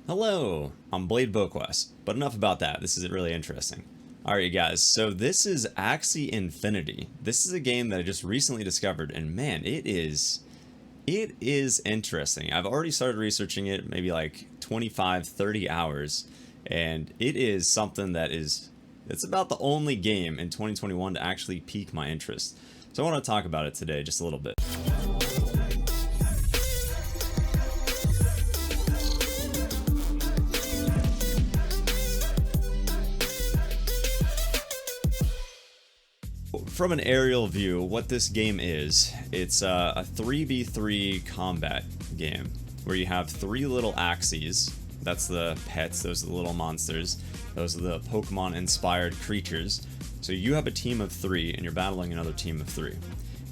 Hello, I'm Blade Boquest, but enough about that. This is really interesting. Alright, you guys, so this is Axie Infinity. This is a game that I just recently discovered, and man, it is interesting. I've already started researching it, maybe like 25, 30 hours, and it is something that it's about the only game in 2021 to actually pique my interest. So I want to talk about it today just a little bit. From an aerial view, what this game is, it's a 3v3 combat game where you have three little Axies. That's the pets, those are the little monsters, those are the Pokemon inspired creatures. So you have a team of three and you're battling another team of three.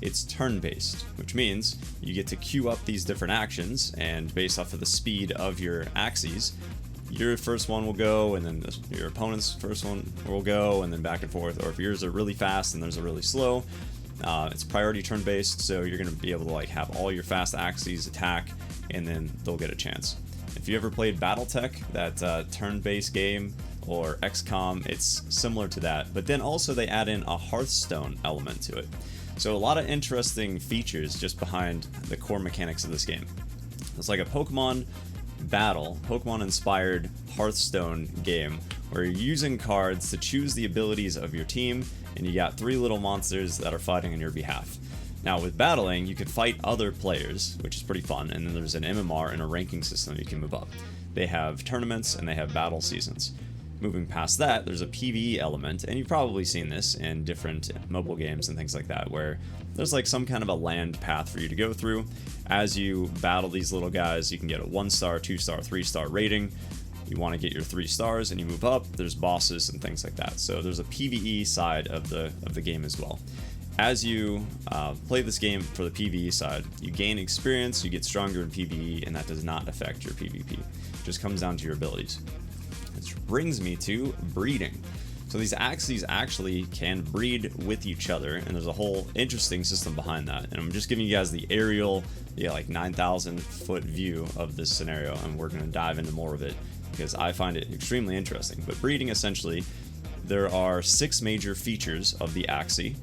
It's turn-based, which means you get to queue up these different actions, and based off of the speed of your Axies, your first one will go, and then your opponent's first one will go, and then back and forth. Or if yours are really fast and theirs are really slow, it's priority turn-based, so you're going to be able to like have all your fast Axies attack, and then they'll get a chance. If you ever played BattleTech, that turn-based game, or XCOM, it's similar to that. But then also they add in a Hearthstone element to it. So a lot of interesting features just behind the core mechanics of this game. It's like a Pokemon inspired Hearthstone game where you're using cards to choose the abilities of your team, and you got three little monsters that are fighting on your behalf. Now with battling, you can fight other players, which is pretty fun, and then there's an MMR and a ranking system you can move up. They have tournaments and they have battle seasons. Moving past that, there's a PvE element, and you've probably seen this in different mobile games and things like that, where there's like some kind of a land path for you to go through. As you battle these little guys, you can get a 1-star, 2-star, 3-star rating. You want to get your 3 stars and you move up, there's bosses and things like that. So there's a PvE side of the game as well. As you play this game for the PvE side, you gain experience, you get stronger in PvE, and that does not affect your PvP. It just comes down to your abilities. Which brings me to breeding. So these Axies actually can breed with each other, and there's a whole interesting system behind that. And I'm just giving you guys the aerial, like 9,000 foot view of this scenario, and we're going to dive into more of it because I find it extremely interesting. But breeding, essentially, there are 6 major features of the Axie,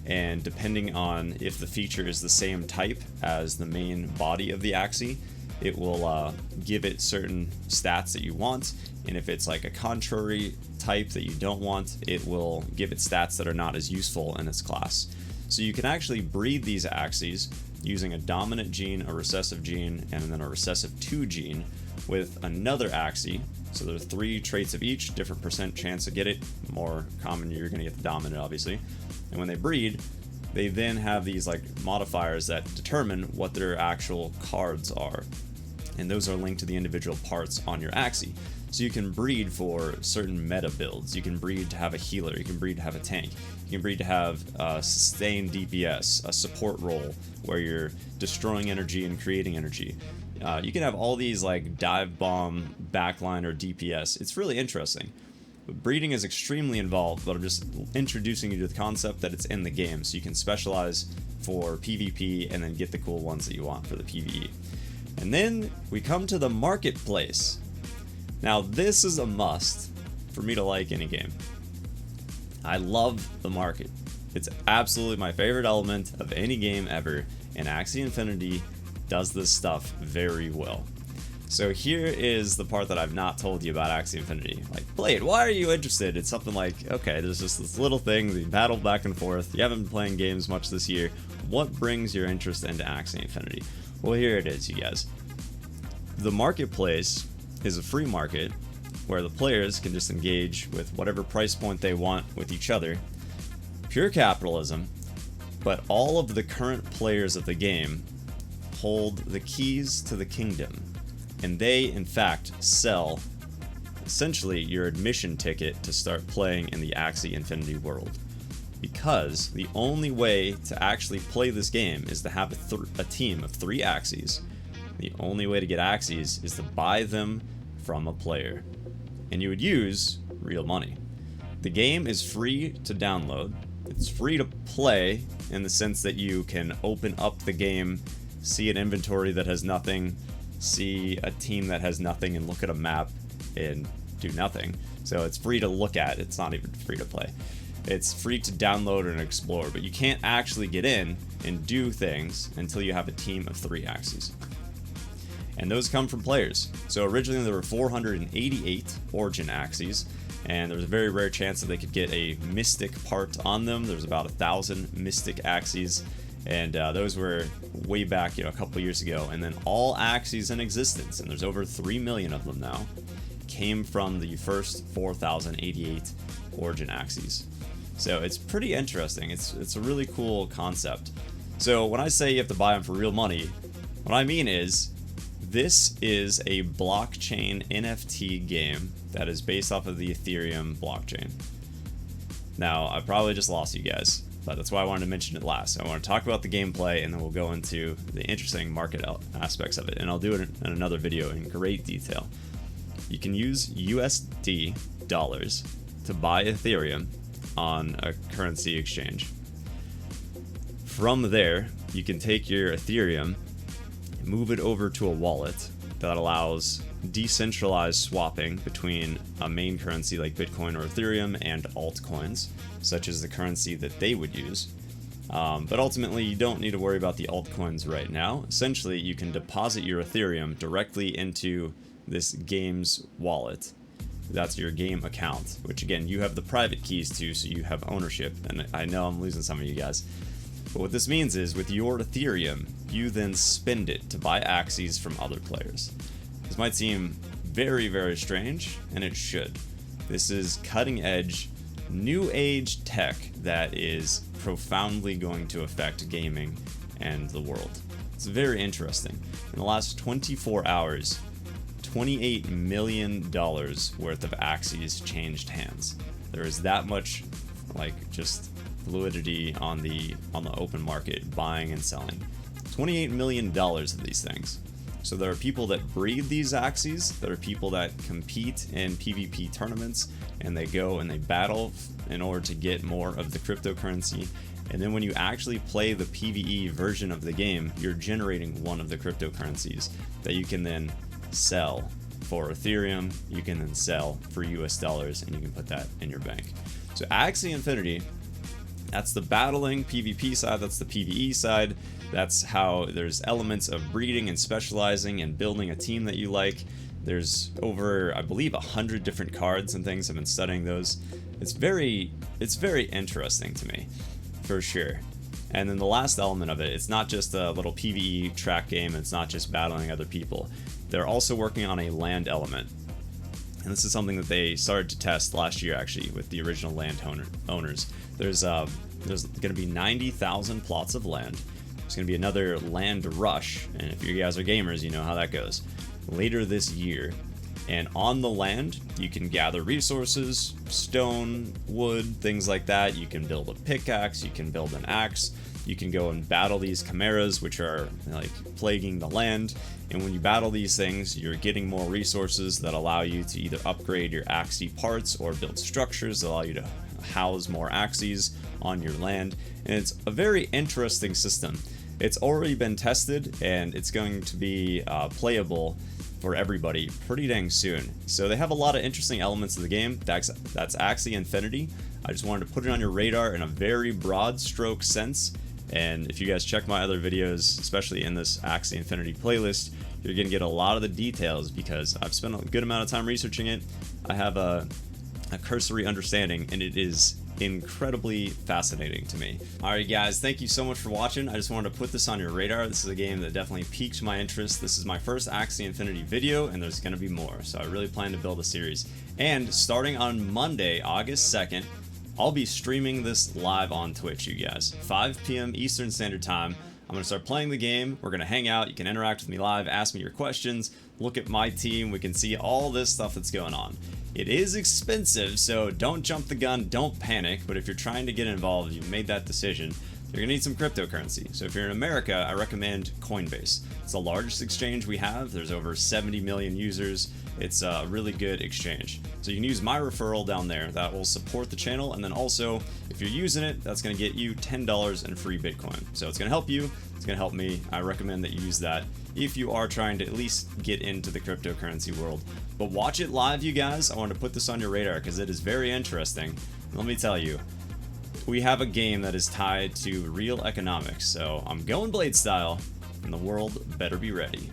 and depending on if the feature is the same type as the main body of the Axie, it will give it certain stats that you want, and if it's like a contrary type that you don't want, it will give it stats that are not as useful in its class. So you can actually breed these Axies using a dominant gene, a recessive gene, and then a recessive 2 gene with another Axie. So there's 3 traits of each, different percent chance to get it. More common, you're going to get the dominant, obviously. And when they breed, they then have these like modifiers that determine what their actual cards are, and those are linked to the individual parts on your Axie. So you can breed for certain meta builds. You can breed to have a healer, you can breed to have a tank, you can breed to have sustained DPS, a support role where you're destroying energy and creating energy. You can have all these like dive bomb, backline, or DPS. It's really interesting. But breeding is extremely involved, but I'm just introducing you to the concept that it's in the game, so you can specialize for PvP and then get the cool ones that you want for the PvE. And then we come to the marketplace. Now this is a must for me to like any game. I love the market. It's absolutely my favorite element of any game ever, and Axie Infinity does this stuff very well. So here is the part that I've not told you about Axie Infinity. Like, Blade, why are you interested? It's something like, okay, there's just this little thing, we battle back and forth, you haven't been playing games much this year, what brings your interest into Axie Infinity? Well, here it is, you guys. The marketplace is a free market where the players can just engage with whatever price point they want with each other. Pure capitalism, but all of the current players of the game hold the keys to the kingdom, and they, in fact, sell essentially your admission ticket to start playing in the Axie Infinity world. Because the only way to actually play this game is to have a team of 3 Axies. The only way to get Axies is to buy them from a player. And you would use real money. The game is free to download. It's free to play in the sense that you can open up the game, see an inventory that has nothing, see a team that has nothing and look at a map and do nothing. So it's free to look at, it's not even free to play. It's free to download and explore, but you can't actually get in and do things until you have a team of 3 Axies. And those come from players. So originally there were 488 Origin Axies, and there's a very rare chance that they could get a Mystic part on them. There's about 1,000 Mystic Axies, and those were way back, a couple years ago. And then all Axies in existence, and there's over 3 million of them now, came from the first 4,088 Origin Axies. So it's pretty interesting. It's a really cool concept. So when I say you have to buy them for real money, what I mean is this is a blockchain NFT game that is based off of the Ethereum blockchain. Now, I probably just lost you guys, but that's why I wanted to mention it last. I want to talk about the gameplay, and then we'll go into the interesting market aspects of it, and I'll do it in another video in great detail. You can use USD dollars to buy Ethereum on a currency exchange. From there, you can take your Ethereum, move it over to a wallet that allows decentralized swapping between a main currency like Bitcoin or Ethereum and altcoins, such as the currency that they would use. But ultimately, you don't need to worry about the altcoins right now. Essentially, you can deposit your Ethereum directly into this game's wallet. That's your game account, which again, you have the private keys to, so you have ownership. And I know I'm losing some of you guys. But what this means is, with your Ethereum, you then spend it to buy Axies from other players. This might seem very, very strange, and it should. This is cutting edge, new age tech that is profoundly going to affect gaming and the world. It's very interesting. In the last 24 hours, $28 million worth of Axies changed hands. There is that much, just fluidity on the open market, buying and selling. $28 million of these things. So there are people that breed these Axies, there are people that compete in PvP tournaments, and they go and they battle in order to get more of the cryptocurrency. And then when you actually play the PvE version of the game, you're generating one of the cryptocurrencies that you can then sell for Ethereum, you can then sell for US dollars, and you can put that in your bank. So Axie Infinity, that's the battling PvP side, that's the PvE side. That's how there's elements of breeding and specializing and building a team that you like. There's over, I believe, 100 different cards and things. I've been studying those. It's very interesting to me, for sure. And then the last element of it, it's not just a little PvE track game, it's not just battling other people. They're also working on a land element. And this is something that they started to test last year, actually, with the original land owners. There's going to be 90,000 plots of land. There's going to be another land rush, and if you guys are gamers, you know how that goes, later this year. And on the land, you can gather resources, stone, wood, things like that. You can build a pickaxe, you can build an axe, you can go and battle these chimeras, which are plaguing the land. And when you battle these things, you're getting more resources that allow you to either upgrade your Axie parts or build structures that allow you to house more Axies on your land. And it's a very interesting system. It's already been tested, and it's going to be playable for everybody pretty dang soon. So they have a lot of interesting elements of the game. That's Axie Infinity. I just wanted to put it on your radar in a very broad stroke sense. And if you guys check my other videos, especially in this Axie Infinity playlist, you're going to get a lot of the details because I've spent a good amount of time researching it. I have a cursory understanding, and it is incredibly fascinating to me. Alright guys, thank you so much for watching. I just wanted to put this on your radar. This is a game that definitely piqued my interest. This is my first Axie Infinity video, and there's going to be more, so I really plan to build a series. And starting on Monday, August 2nd, I'll be streaming this live on Twitch, you guys. 5 p.m. Eastern Standard Time. I'm going to start playing the game. We're going to hang out. You can interact with me live, ask me your questions, look at my team. We can see all this stuff that's going on. It is expensive, so don't jump the gun, don't panic, but if you're trying to get involved, you've made that decision, you're gonna need some cryptocurrency. So if you're in America, I recommend Coinbase. It's the largest exchange we have. There's over 70 million users. It's a really good exchange. So you can use my referral down there. That will support the channel. And then also, if you're using it, that's gonna get you $10 in free Bitcoin. So it's gonna help you. It's gonna help me. I recommend that you use that if you are trying to at least get into the cryptocurrency world. But watch it live, you guys. I want to put this on your radar because it is very interesting. Let me tell you, we have a game that is tied to real economics. So I'm going Blade style, and the world better be ready.